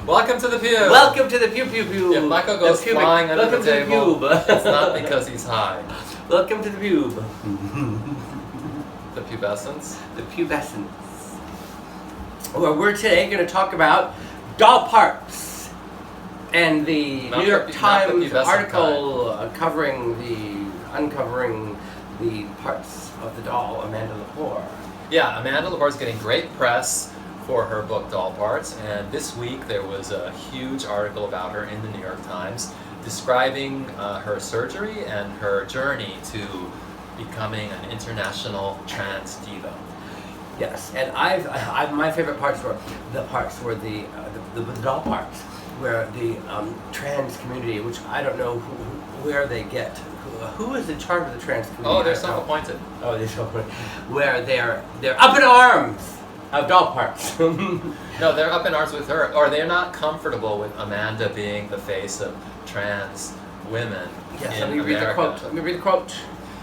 Welcome to the Peeew! Welcome to the Peeew. If Michael goes flying under the table, it's not because he's high. Welcome to the Peeew. The pubescence? The pubescence. Well, we're today going to talk about doll parts and the New York Times article uncovering the parts of the doll, Amanda Lepore. Yeah, Amanda Lepore is getting great press for her book Doll Parts, and this week there was a huge article about her in the New York Times describing her surgery and her journey to becoming an international trans diva. Yes, and my favorite parts were the doll parts, where the trans community, which I don't know where they get. Who is in charge of the trans community? Oh, they're self-appointed. Oh, they're self-appointed. Where they're up in arms of doll parts. No, they're up in arms with her, or they're not comfortable with Amanda being the face of trans women Yes, in let me read the quote. Let me read the quote.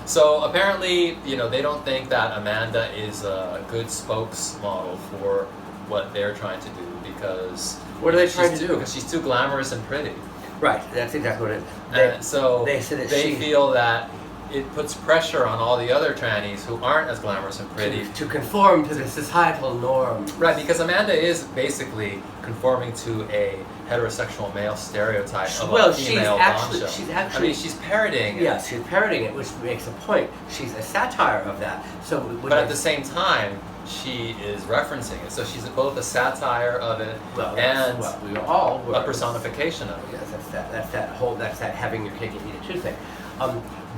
So apparently, they don't think that Amanda is a good spokesmodel for what they're trying to do because... What are they trying to do? Because she's too glamorous and pretty. Right, that's exactly what it is. And so they feel that it puts pressure on all the other trannies who aren't as glamorous and pretty to conform to the societal norm. Right, because Amanda is basically conforming to a heterosexual male stereotype of a female bombshell. She's parodying it. Yes, she's parodying it, which makes a point. She's a satire of that. But at the same time, she is referencing it. So she's both a satire of it and we all were. A personification of it. Yes, that's that having your cake and eat it too thing.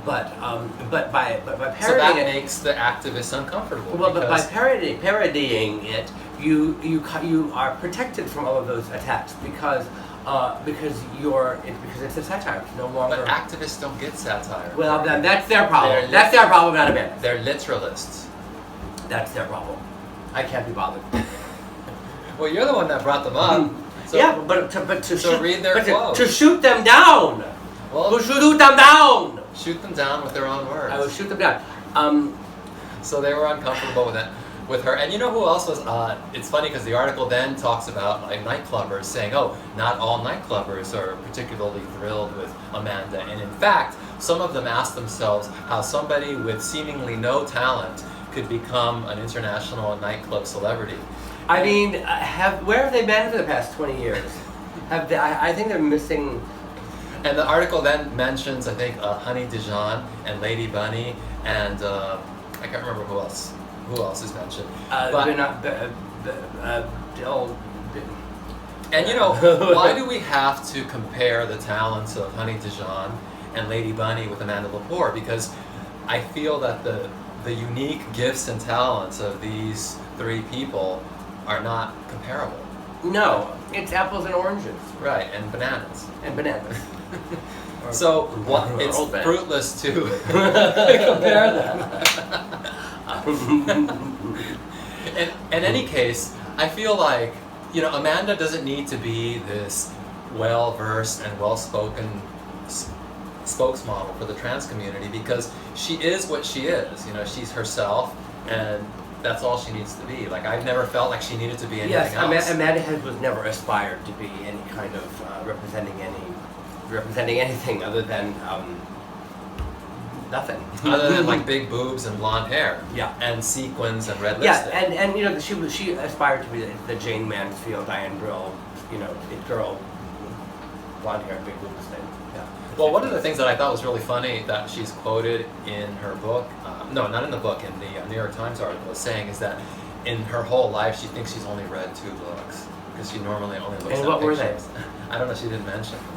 But by parodying so that it, makes the activists uncomfortable. Well, but by parodying it, you are protected from all of those attacks because it's a satire. It's no longer. But activists don't get satire. Well, then that's their problem. That's their problem, not Amanda's. They're literalists. That's their problem. I can't be bothered. Well, you're the one that brought them up. So, yeah, but to shoot them down. Well, to shoot them down. Shoot them down with their own words. I will shoot them down. So they were uncomfortable with her. And you know who else was? It's funny because the article then talks about nightclubbers saying, "Oh, not all nightclubbers are particularly thrilled with Amanda." And in fact, some of them asked themselves how somebody with seemingly no talent could become an international nightclub celebrity. I mean, where have they been for the past 20 years? I think they're missing. And the article then mentions, I think, Honey Dijon and Lady Bunny, and I can't remember who else. Who else is mentioned? And why do we have to compare the talents of Honey Dijon and Lady Bunny with Amanda Lepore? Because I feel that the unique gifts and talents of these three people are not comparable. No, it's apples and oranges. Right, and bananas. So it's fruitless to compare them. In any case, I feel like Amanda doesn't need to be this well-versed and well-spoken spokesmodel for the trans community because she is what she is. She's herself, and that's all she needs to be. I've never felt like she needed to be anything else. Yes, Amanda was never aspired to be any kind of representing anything other than nothing. Other than big boobs and blonde hair. Yeah. And sequins and red lipstick. Yeah, and she aspired to be the Jane Mansfield, Diane Brill, it girl, blonde hair, big boobs thing. Yeah. Well, one of the things that I thought was really funny that she's quoted in her book, no, not in the book, in the New York Times article, is saying is that in her whole life she thinks she's only read 2 books because she normally only looks at pictures. And what were they? I don't know. She didn't mention them.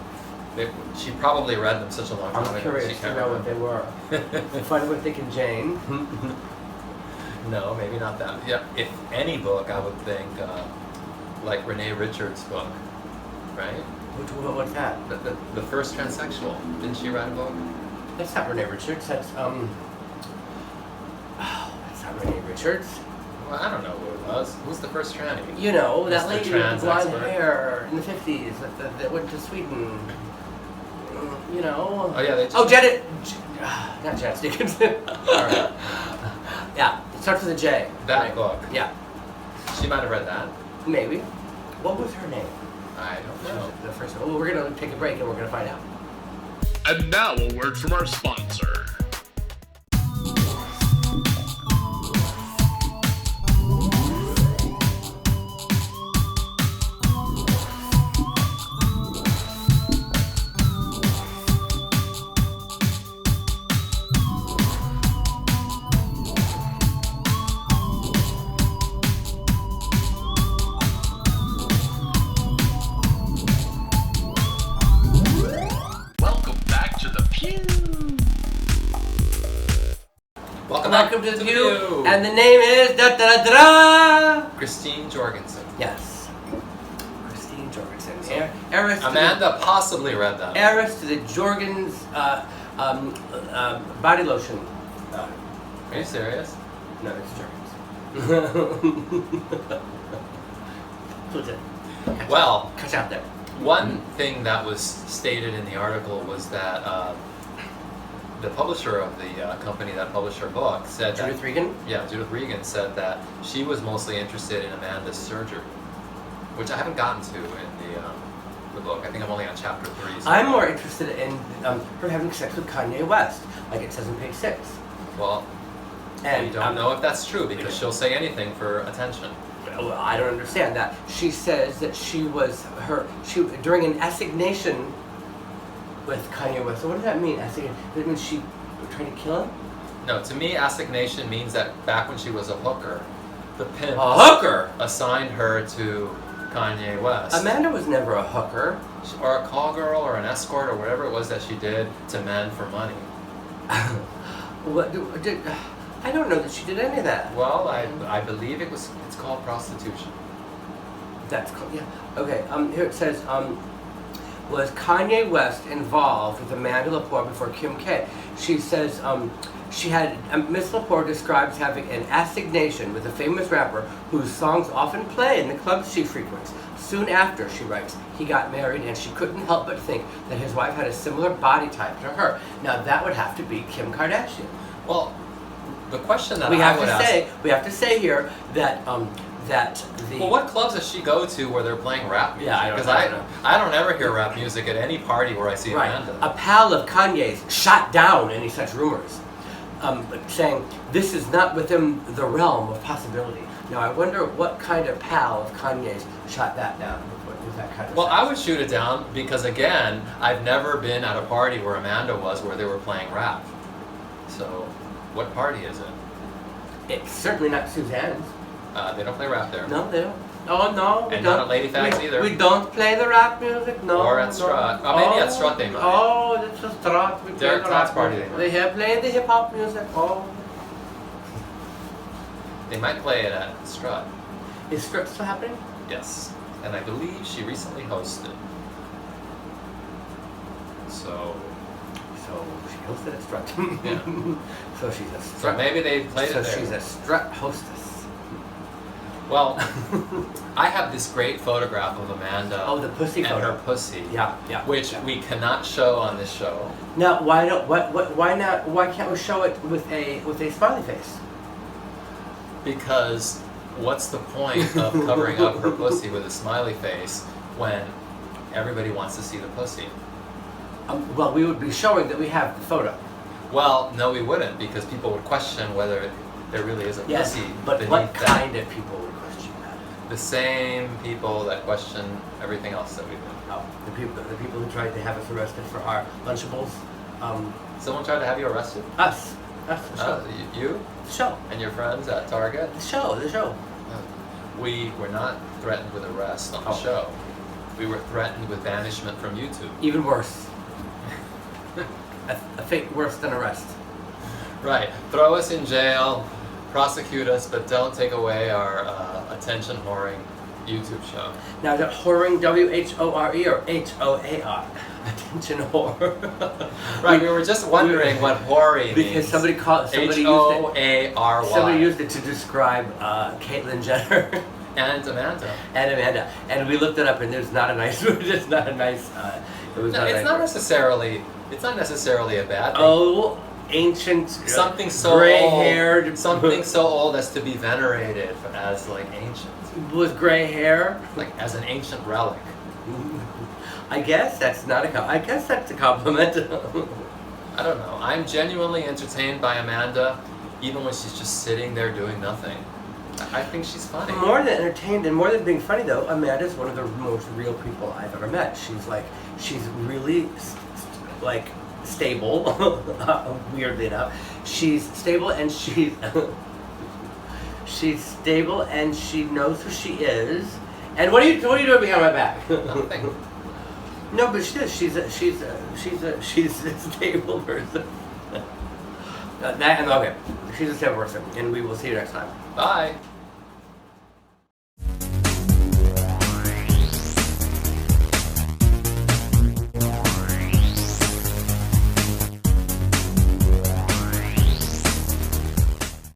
She probably read them such a long time ago. I'm curious to know what they were. Funny what thinking Jane. No, maybe not that. Yeah, if any book, I would think like Renee Richards' book, right? What's that? The first transsexual. Didn't she write a book? That's not Renee Richards. That's that's not Renee Richards. Well, I don't know who it was. Who's the first tranny? That lady with the blonde hair in the 50s that went to Sweden. Oh yeah, they just... not Janet Dickinson. Alright. Yeah, it starts with a J. That book. Yeah. She might have read that. Maybe. What was her name? I don't know. The first one. Well, we're going to take a break and we're going to find out. And now a word from our sponsor. Welcome to the Peeew. And the name is Christine Jorgensen. Yes. Christine Jorgensen. Heiress to Amanda possibly read that. Heiress to the Jorgens body lotion. Are you serious? No, it's Jorgens. Well, catch out there. One thing that was stated in the article was that the publisher of the company that published her book said Judith Regan? Yeah, Judith Regan said that she was mostly interested in Amanda's surgery, which I haven't gotten to in the book. I think I'm only on chapter 3. So I'm more interested in her having sex with Kanye West, like it says in page 6. Well, and you don't know if that's true because she'll say anything for attention. Well, I don't understand that. She says that she during an assignation with Kanye West. So what does that mean? Assignation? Does it mean she tried to kill him? No, to me, assignation means that back when she was a hooker, the pimp assigned her to Kanye West. Amanda was never a hooker. Or a call girl or an escort or whatever it was that she did to men for money. I don't know that she did any of that. Well, I believe it's called prostitution. That's called, yeah. Okay, here it says, was Kanye West involved with Amanda Lepore before Kim K? She says she had, Miss Lepore describes having an assignation with a famous rapper whose songs often play in the clubs she frequents. Soon after, she writes, he got married and she couldn't help but think that his wife had a similar body type to her. Now that would have to be Kim Kardashian. Well, the question that we have to say here that Well, what clubs does she go to where they're playing rap music? Yeah, I don't know. I don't ever hear rap music at any party where I see Amanda. A pal of Kanye's shot down any such rumors, saying this is not within the realm of possibility. Now I wonder what kind of pal of Kanye's shot that down with that kind of Well, sex. I would shoot it down because, again, I've never been at a party where Amanda was where they were playing rap. So, what party is it? It's certainly not Suzanne's. They don't play rap there. No, they don't. Oh no, and not at Lady Fags either. We don't play the rap music, no. Or at Strut. Oh, maybe at Strut they might. Oh, that's a Strut. Derek Todd's party they might. They play the hip hop music. Oh. They might play it at Strut. Is Strut still happening? Yes. And I believe she recently hosted. So she hosted at Strut. Yeah. So she's a Strut. So maybe they played it there. So she's a Strut hostess. Well, I have this great photograph of Amanda. Oh, the pussy and photo. her pussy. Yeah. Which we cannot show on this show. Now, why can't we show it with a smiley face? Because what's the point of covering up her pussy with a smiley face when everybody wants to see the pussy? Well, we would be showing that we have the photo. Well, no, we wouldn't, because people would question whether there really is a pussy. But beneath what that. kind of people would question that? The same people that question everything else that we do. Oh, the people who tried to have us arrested for our Lunchables. Someone tried to have you arrested? Us, the show. You? The show. And your friends at Target? The show. We were not threatened with arrest on the show. We were threatened with banishment from YouTube. Even worse. a fate worse than arrest. Right. Throw us in jail, prosecute us, but don't take away our attention whoring YouTube show. Now, is that whoring W-H-O-R-E or H-O-A-R? Attention whore. Right, we were just wondering what hoary means. Because somebody H-O-A-R-Y. Somebody used it to describe Caitlyn Jenner. And Amanda. And we looked it up, and there's not a nice. It's not a nice. It's not necessarily a bad thing. Oh, ancient. Something so gray-haired. old. Something so old as to be venerated as like ancient. With gray hair. Like as an ancient relic. I guess that's not a I guess that's a compliment. I don't know. I'm genuinely entertained by Amanda, even when she's just sitting there doing nothing. I think she's funny. More than entertained and more than being funny, though, Amanda's one of the most real people I've ever met. She's really like stable. Weirdly enough, she's stable and she's she's stable and she knows who she is. And what are you doing behind my back? Nothing. No, but she is. She's a stable person. Okay, she's a stable person, and we will see you next time. Bye.